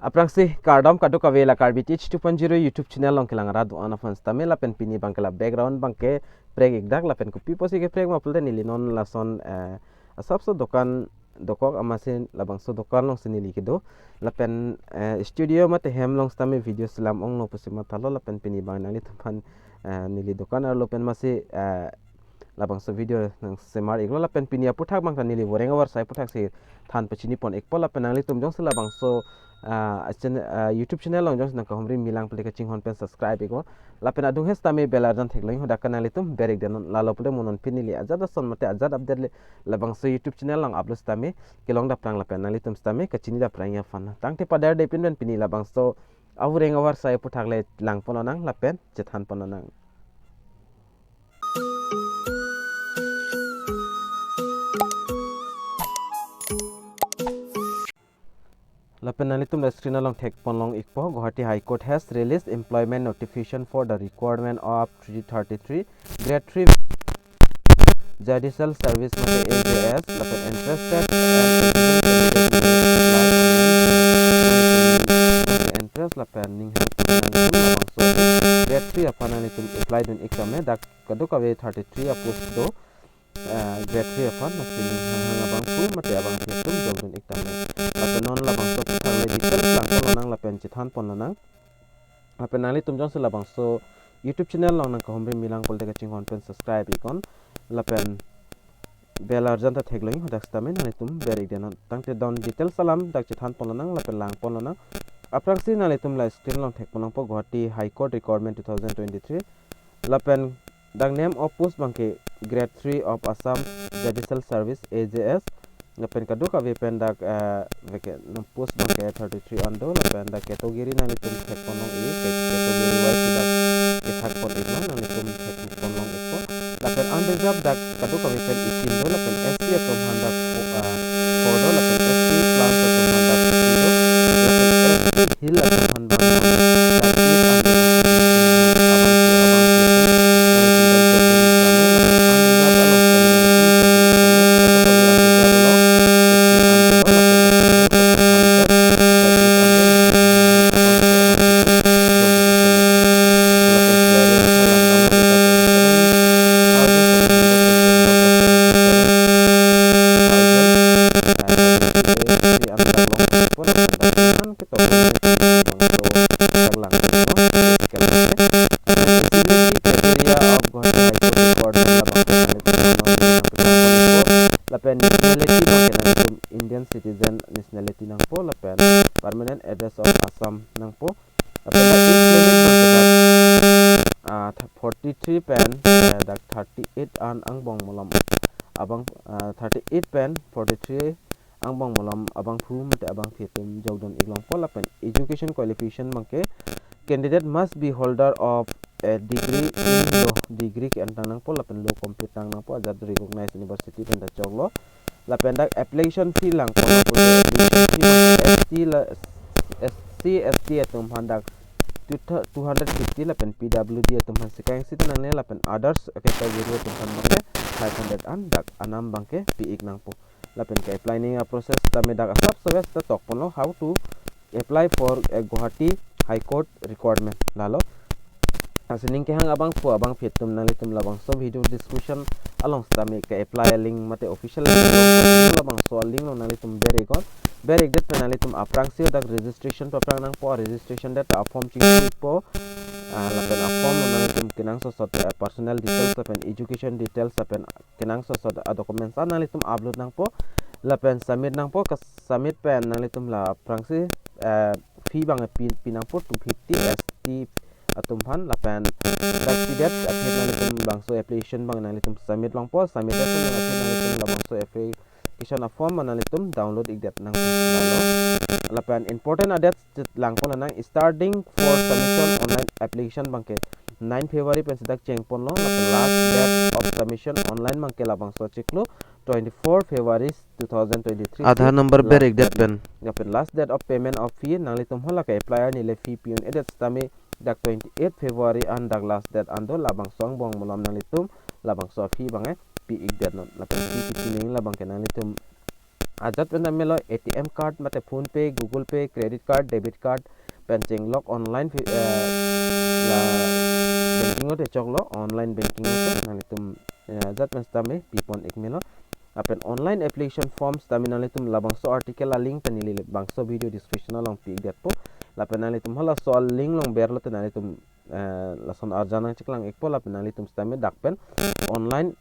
Aprang si kardom kaduk kavela karbitich 2.0 YouTube channel long kilang radu ana fans tamela pen pini bangkela background bangke preg igdak la pen kupi posi ke preg mapulde nili non lason asap so dokan dokok amasin labang so dokan long senili kido la pen studio mate hem long stame video selam ong no posi matalo la pen pini bang nali tempan nili dokan ar lo pen masih labang so video nang semar iglo la pen pini aputhak bang nili boreng war sai puthak si than pechini pon ekpol la pen nali tumjong se labang so YouTube channel long jong nang kahumri milang pelika chinghon pen subscribe iko lapen adung hes tame belarjan thekloing hoda kanali tum berek denon lalo pule monon pinili ajada son mate ajad update le labang so YouTube channel long upload tame kilong da prang lapen nali tum tame kachini da prang ya fan tang te padar de pin pini labang so awureng awar sai puthak le lang pononang lapen chethan pononang Lapenalitum the screen along tech ponlong ikpo Gauhati High Court has released employment notification for the requirement of 333 grade 3 judicial service mate AJS lapen interested interest lapen ning grade 3 apananitum apply dun ikame dak kaduk ave 33 post do grade 3 apan nasin hang abang fu mate abang fitum jogdun ikame lapen non labang so puthang le detail lang ponang lapen chithan ponang lapen nali tumjong se labang so YouTube channel long nang kahomri milang polte ka chinghon pen subscribe ikon lapen bell arjan ta thegloing hodak stame nali tum berik denon tangte don detail salam dak chithan ponang lapen lang ponang aprang si nali tum la screen long thek ponang po Gauhati High Court Recruitment 2023 lapen dak name of post bangke grade 3 of Assam Judicial Service AJS lapen kaduk ave pendak post bangke 33 ando lapen dak category nang itum thek ponong ini category wise dak ithak pon ikon nang itum thek ponong ikpo lapen unreserved dak kaduk ave pen ikin do lapen SC atom handak kodo lapen SC plus atom handak do lapen SC hill atom handak lapen nationality bangke Indian citizen nationality nang po lapen permanent address of Assam nang po lapen dak 43 pen dak 38 an angbong molam abang 38 pen 43 angbong molam abang thu mate abang fitum jogdon iglong po lapen education qualification bangke candidate must be holder of a degree in law degree ke antang nang po lapen law complete nang po ajad recognized university pen da joglo lapen dak application fee lang po application fee SC ST atum handak 250 lapen PWD atum han sekang sitan nang lapen others category atum han make 500 an dak anam bangke piik nang po lapen ke apply ning process tame dak asap service ta tok pono how to apply for a Gauhati High Court Recruitment lalo asining ke hang abang pu abang fitum nang litum labang so video description along stame ke apply link mate official link labang so link nang litum berek det penalitum aprang sio dak registration paprang nang po registration dat form ching po lapen form nang litum kinang so personal details lapen education details lapen kinang so documents nang litum upload nang po lapen submit nang po submit pen nang litum la aprang si fee bang pinang po 250 ST atum han lapen dak sidat aphet nang litum bang so application bang nang litum submit lang po submit nang litum la bang so application form nang litum download igdat nang lalo lapen important adat lang po nang starting for submission online application bangke 9 February pen sidak cheng pon lo lapen last date of submission online bangke labang so chiklo 24 February 2023 Aadhaar number berek dat pen lapen last date of payment of fee nang litum hola ke applier nile fee piun edet stame dak 28 February and dak last date ando labang song bong molam nang litum labang so fee bange pi igdat non lapen fee pining labang ke nang litum Ajat pen melo ATM card mate phone pay google pay credit card debit card pencing log online la banking ote chok lo online banking ote nalitum ajat pen stame pipon ek melo apen online application forms tami nalitum labangso article la link penili bangso video description long pi dat po la penalitum hala soal link long berlo tenalitum lason arjana ciklang ekpo la penalitum stame dakpen online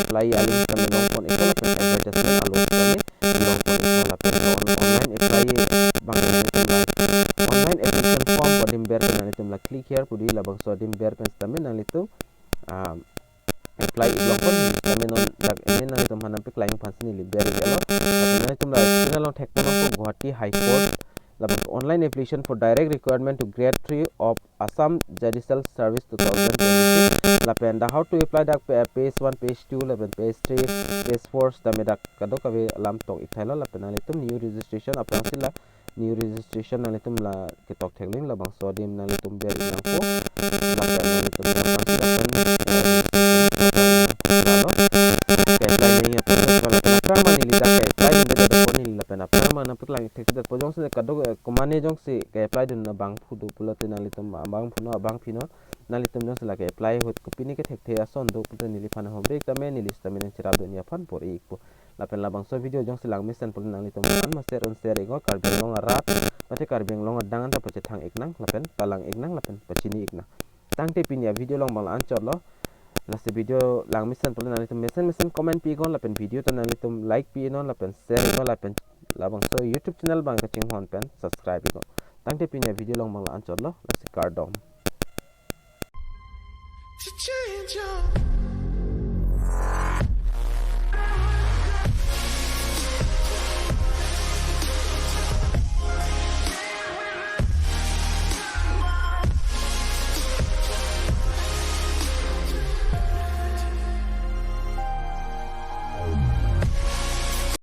apply aling kami long pon iko la pen advertisement alo stame long pon iko la pen online apply bang nalitum la online application form bodim ber penalitum la click here pudi la bangso dim ber pen stame nalitum apply iblong pon kami non dak ini nang itu mana pik lain pas ni liberi kalau tapi itu lah ini long tek pon ko Guwahati High Court labang online application for direct requirement to grade 3 of Assam Judicial Service 2026 lapen da how to apply dak page 1 page 2 lapen page 3 page 4 dami dak kado kabe lam tok ithalo lapen itu new registration apang sila new registration nang itu la ketok thekling labang sodim nang itu ber inang ko lapen itu lapan lapen pojong se kado komane jong se ke apply dun na bang phudu pulote nalitum bang phuno bang phino nalitum jong se la ke apply hot kopini ke thek the ason do pulote nili phana hombe tame nilis tame nen chira do nia phan por ikpo lapen labang so video jong se lang misen pul nalitum an master on share ego karbeng long rat mate karbeng long dangan ta pache thang eknang lapen talang eknang lapen pachini eknang tangte pinia video long bang an chorlo last video lang misen pul nalitum misen comment pi gon lapen video to nalitum like pi non lapen share gon lapen labang so YouTube channel bang kaching hon pen subscribe iko tangte pinya video long mang la an chorlo lasi card dom